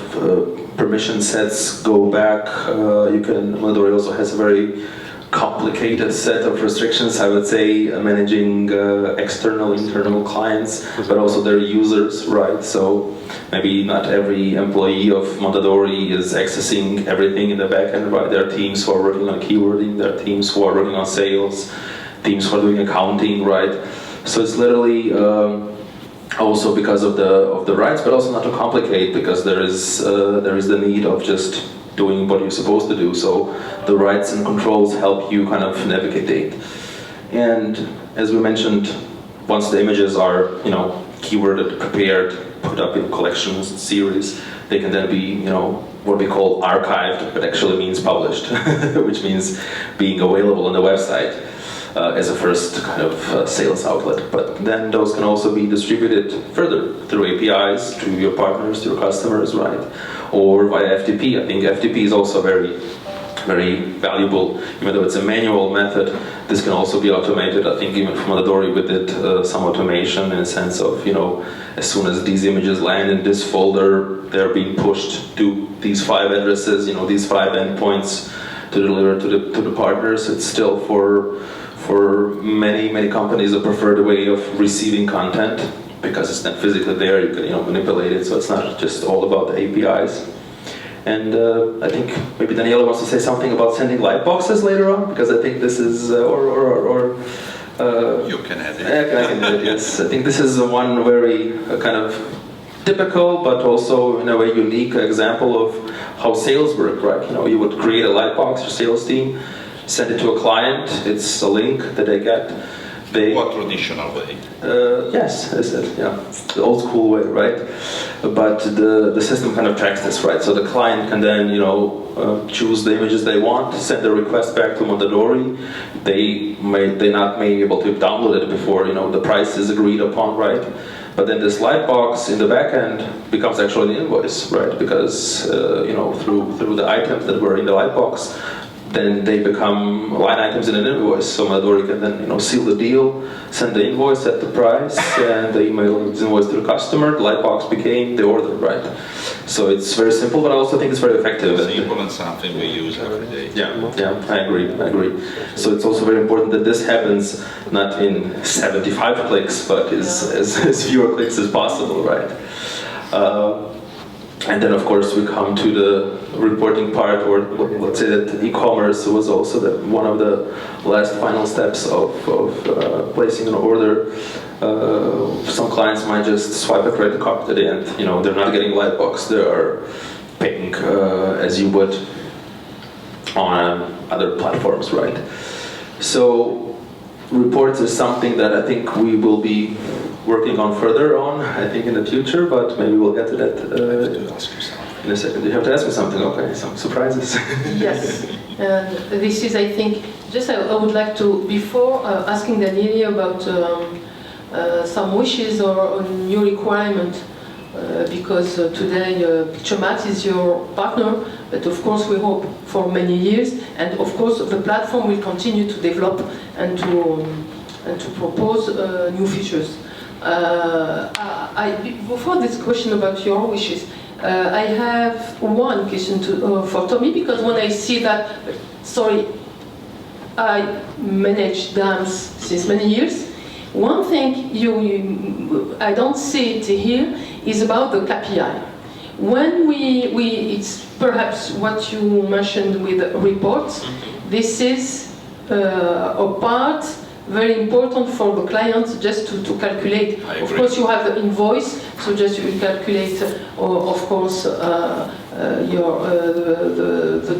permission sets go back. Mondadori also has a very complicated set of restrictions, I would say, managing external, internal clients, but also their users, right? So maybe not every employee of Mondadori is accessing everything in the backend, right? There are teams who are working on keywording, there are teams who are working on sales, teams who are doing accounting, right? So it's literally also because of the rights, but also not to complicate, because there is the need of just doing what you're supposed to do. So the rights and controls help you kind of navigate. And as we mentioned, once the images are, keyworded, prepared, put up in collections, series, they can then be, what we call archived, but actually means published, which means being available on the website as a first kind of sales outlet. But then those can also be distributed further through APIs to your partners, to your customers, right? Or via FTP. I think FTP is also very, very valuable. Even though it's a manual method, this can also be automated. I think even from Mondadori we did some automation in a sense of, as soon as these images land in this folder, they're being pushed to these 5 addresses, these 5 endpoints to deliver to the partners. It's still for many companies a preferred way of receiving content, because it's not physically there, you can manipulate it, so it's not just all about the APIs. And I think maybe Daniele wants to say something about sending light boxes later on, because I think this is, you can add it. I can add it, yes. I think this is one very kind of typical, but also in a way unique example of how sales work, right? You know, you would create a lightbox, your sales team, send it to a client, it's a link that they get. What traditional way? Yes, is it? Yeah, the old school way, right? But the system kind of tracks this, right? So the client can then, choose the images they want, send the request back to Mondadori. They may be able to download it before the price is agreed upon, right? But then this lightbox in the back end becomes actually an invoice, right? Because through the items that were in the lightbox, then they become line items in an invoice. So Mondadori can then seal the deal, send the invoice at the price, and the email is invoice to the customer. The lightbox became the order, right? So it's very simple, but I also think it's very effective. Simple and something we use every day. Yeah, I agree. So it's also very important that this happens not in 75 clicks, but as fewer clicks as possible, right? And then, of course, we come to the reporting part, or let's say that e-commerce was also one of the last final steps of placing an order. Some clients might just swipe a credit card at the end. They're not getting lightbox. They are paying as you would on other platforms, right? So reports is something that I think we will be working on further on, I think, in the future, but maybe we'll get to that in a second. You have to ask me something, okay, some surprises. Yes, and this is, I think, I would like to, before asking Daniele about some wishes or new requirement, because today Picturemaxx is your partner, but of course we hope for many years, and of course the platform will continue to develop and to propose new features. Before this question about your wishes, I have one question for Tommy, because when I see that, I manage dams since many years. One thing I don't see it here is about the KPI. When it's perhaps what you mentioned with reports, this is a part very important for the client just to calculate. Of course, you have the invoice, so just you calculate, of course, the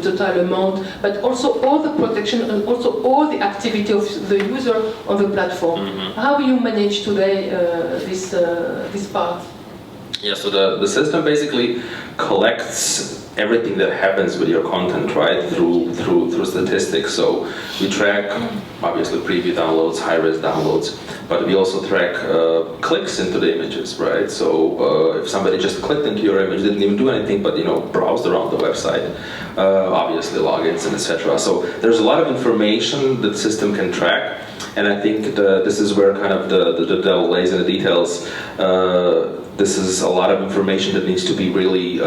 total amount, but also all the protection and also all the activity of the user on the platform. Mm-hmm. How do you manage today this part? Yeah, so the system basically collects everything that happens with your content, right, through statistics. So we track, obviously, preview downloads, high-res downloads, but we also track clicks into the images, right? So if somebody just clicked into your image, didn't even do anything, but browsed around the website, obviously logins and etc. So there's a lot of information that the system can track, and I think this is where kind of the devil lays in the details. This is a lot of information that needs to be really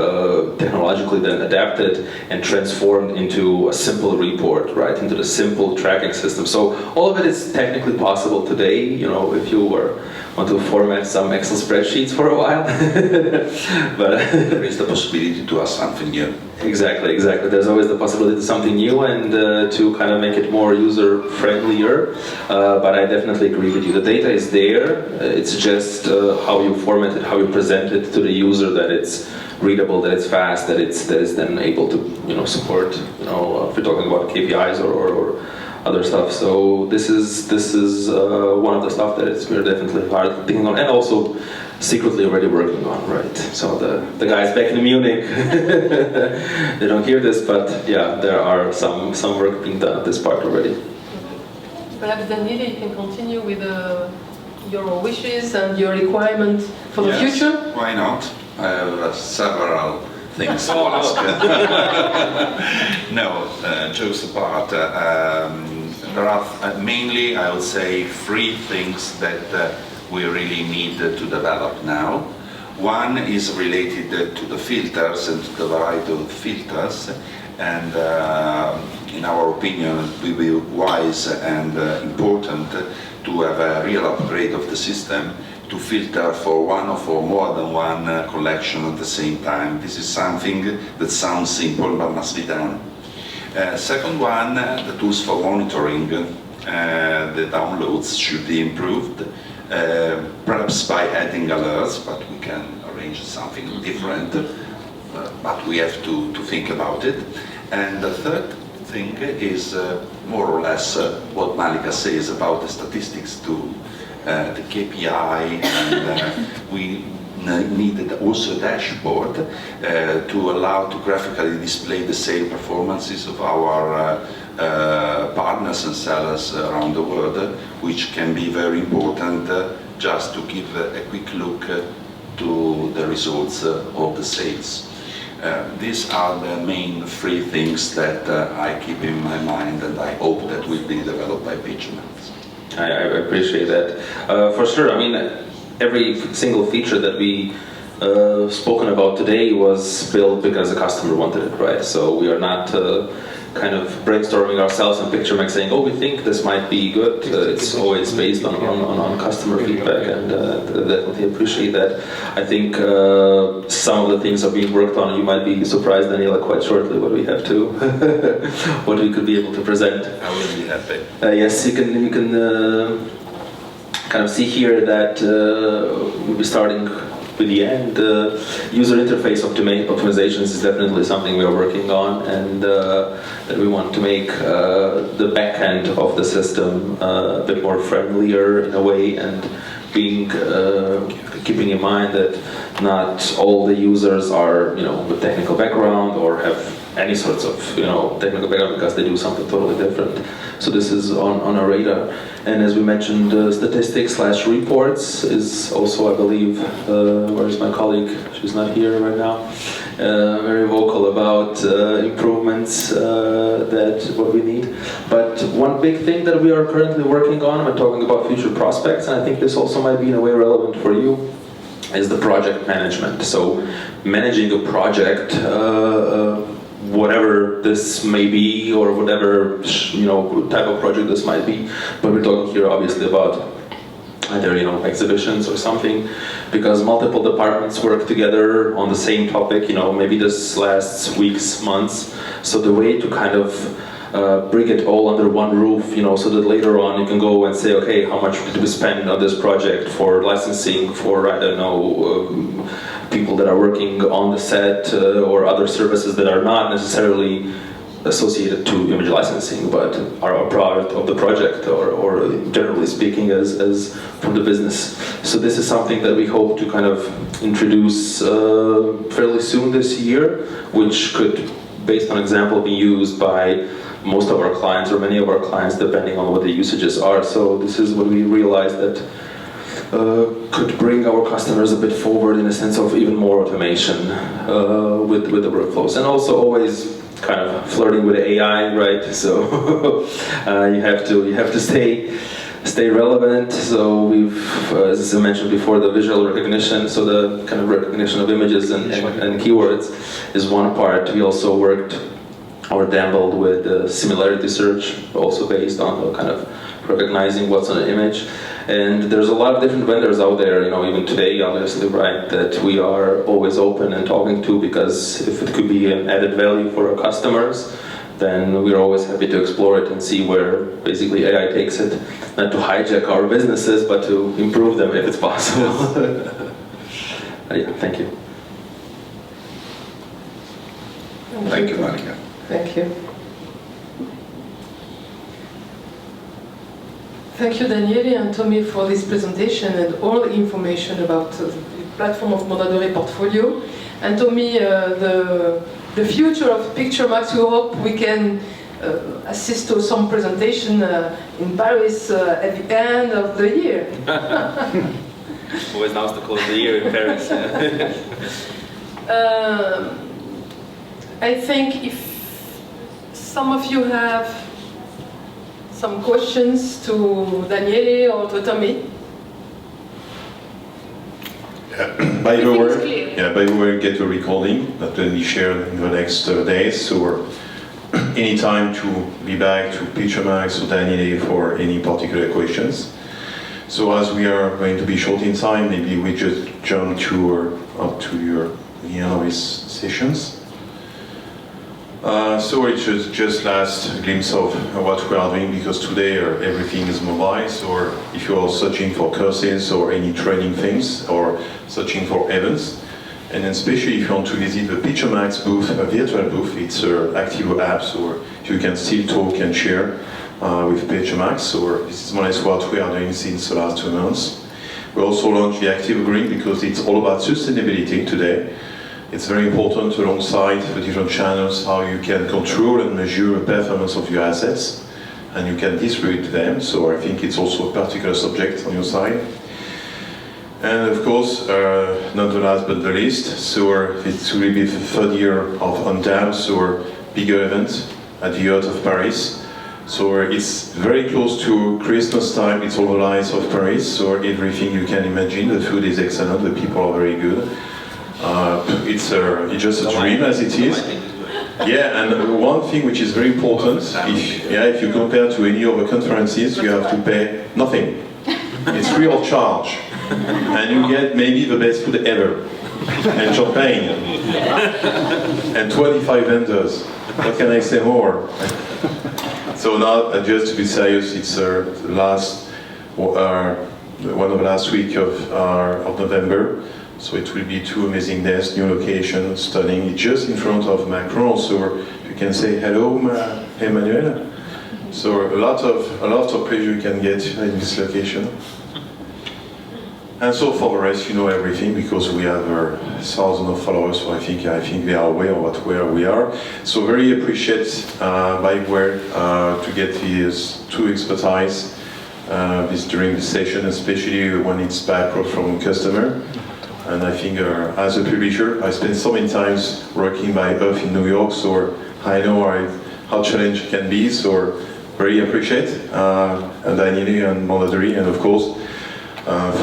technologically then adapted and transformed into a simple report, right, into the simple tracking system. So all of it is technically possible today, if you want to format some Excel spreadsheets for a while. But there is the possibility to add something new. Exactly. There's always the possibility to something new and to kind of make it more user-friendlier. But I definitely agree with you. The data is there. It's just how you format it, how you present it to the user, that it's readable, that it's fast, that it's then able to support. If you're talking about KPIs or other stuff. So this is one of the stuff that we're definitely hard thinking on, and also secretly already working on, right? So the guys back in Munich, they don't hear this, but yeah, there are some work being done at this part already. Perhaps Daniele, you can continue with your wishes and your requirements for the future. Why not? I have several things to ask. No, jokes apart. There are mainly, I would say, 3 things that we really need to develop now. One is related to the filters and to the variety of filters, and in our opinion it will be wise and important to have a real upgrade of the system to filter for one or for more than one collection at the same time. This is something that sounds simple but must be done. Second one, the tools for monitoring the downloads should be improved, perhaps by adding alerts, but we can arrange change something different, but we have to think about it. And the third thing is more or less what Malika says about the statistics to the KPI, and we needed also a dashboard to allow to graphically display the sale performances of our partners and sellers around the world, which can be very important just to give a quick look to the results of the sales. These are the main three things that I keep in my mind, and I hope that will be developed by Picturemaxx. I appreciate that. For sure, I mean, every single feature that we spoken about today was built because the customer wanted it, right? So we are not kind of brainstorming ourselves in Picturemaxx saying, oh, we think this might be good. It's always based on customer feedback, and definitely appreciate that. I think some of the things are being worked on. You might be surprised, Daniele, quite shortly what we have to, what we could be able to present. I will be happy. Yes, you can kind of see here that we'll be starting with the end. User interface optimizations is definitely something we are working on, and that we want to make the back end of the system a bit more friendlier in a way, and being keeping in mind that not all the users are with technical background or have any sorts of technical background, because they do something totally different. So this is on our radar. And as we mentioned, statistics/reports is also, I believe, where's my colleague? She's not here right now. Very vocal about improvements that what we need. But one big thing that we are currently working on, I'm talking about future prospects, and I think this also might be in a way relevant for you, is the project management. So managing a project, whatever this may be, or whatever type of project this might be, but we're talking here obviously about either exhibitions or something, because multiple departments work together on the same topic. Maybe this lasts weeks, months. So the way to kind of bring it all under one roof, so that later on you can go and say, okay, how much did we spend on this project for licensing, for I don't know, people that are working on the set, or other services that are not necessarily associated to image licensing, but are a product of the project, or generally speaking, as from the business. So this is something that we hope to kind of introduce fairly soon this year, which could, based on example, be used by most of our clients, or many of our clients, depending on what the usages are. So this is what we realized that could bring our customers a bit forward in a sense of even more automation with the workflows, and also always kind of flirting with AI, right? So you have to stay relevant. So we've, as I mentioned before, the visual recognition, so the kind of recognition of images and keywords is one part. We also worked or dabbled with similarity search, also based on the kind of recognizing what's on an image. And there's a lot of different vendors out there, even today, obviously, right, that we are always open and talking to, because if it could be an added value for our customers, then we're always happy to explore it and see where basically AI takes it, not to hijack our businesses, but to improve them if it's possible. Yeah, thank you. Thank you, Malika. Thank you. Thank you, Daniele and Tommy, for this presentation and all the information about the platform of Mondadori portfolio. And Tommy, the future of Picturemaxx, we hope we can assist to some presentation in Paris at the end of the year. Always nice to close the year in Paris. I think if some of you have some questions to Daniele or to Tommy. By the way, get a recording that will be shared in the next days, so anytime to be back to Picturemaxx or Daniele for any particular questions. So as we are going to be short in time, maybe we just jump up to the end of these sessions. So it's just last glimpse of what we are doing, because today everything is mobile. So if you are searching for courses or any training things or searching for events, And especially if you want to visit the Picturemaxx booth, a virtual booth, it's Activo app, so you can still talk and share with Picturemaxx. So this is more or less what we are doing since the last 2 months. We also launched the Activo Green because it's all about sustainability today. It's very important alongside the different channels how you can control and measure the performance of your assets and you can distribute them. So I think it's also a particular subject on your side. And of course, not the last but the least, so it will be the 3rd year of Undam, so a bigger event at the Yacht of Paris. So it's very close to Christmas time, it's all the lights of Paris, so everything you can imagine, the food is excellent, the people are very good. It's just a dream as it is. Yeah, and one thing which is very important, if you compare to any other conferences, you have to pay nothing. It's free of charge. And you get maybe the best food ever. And champagne. And 25 vendors. What can I say more? So now, just to be serious, it's one of the last week of November. So it will be 2 amazing days, new location, stunning, just in front of Macron. So you can say hello, Emmanuel. So a lot of pleasure you can get in this location. And so for the rest, you know everything because we have thousands of followers. So I think they are aware of where we are. So very appreciate Bikeware to get these 2 expertise during the session, especially when it's back from customer. And I think as a publisher, I spent so many times working by Earth in New York, so I know how challenging it can be. So very appreciate and Daniele and Mondadori, and of course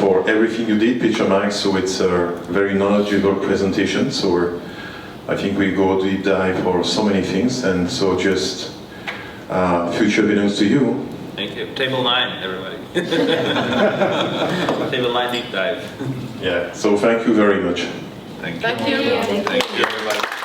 for everything you did, Picturemaxx. So it's a very knowledgeable presentation. So I think we go deep dive for so many things, and so just future belongs to you. Thank you. Table 9, everybody. Table 9 deep dive. Yeah. So thank you very much. Thank you. Thank you. Thank you, everybody.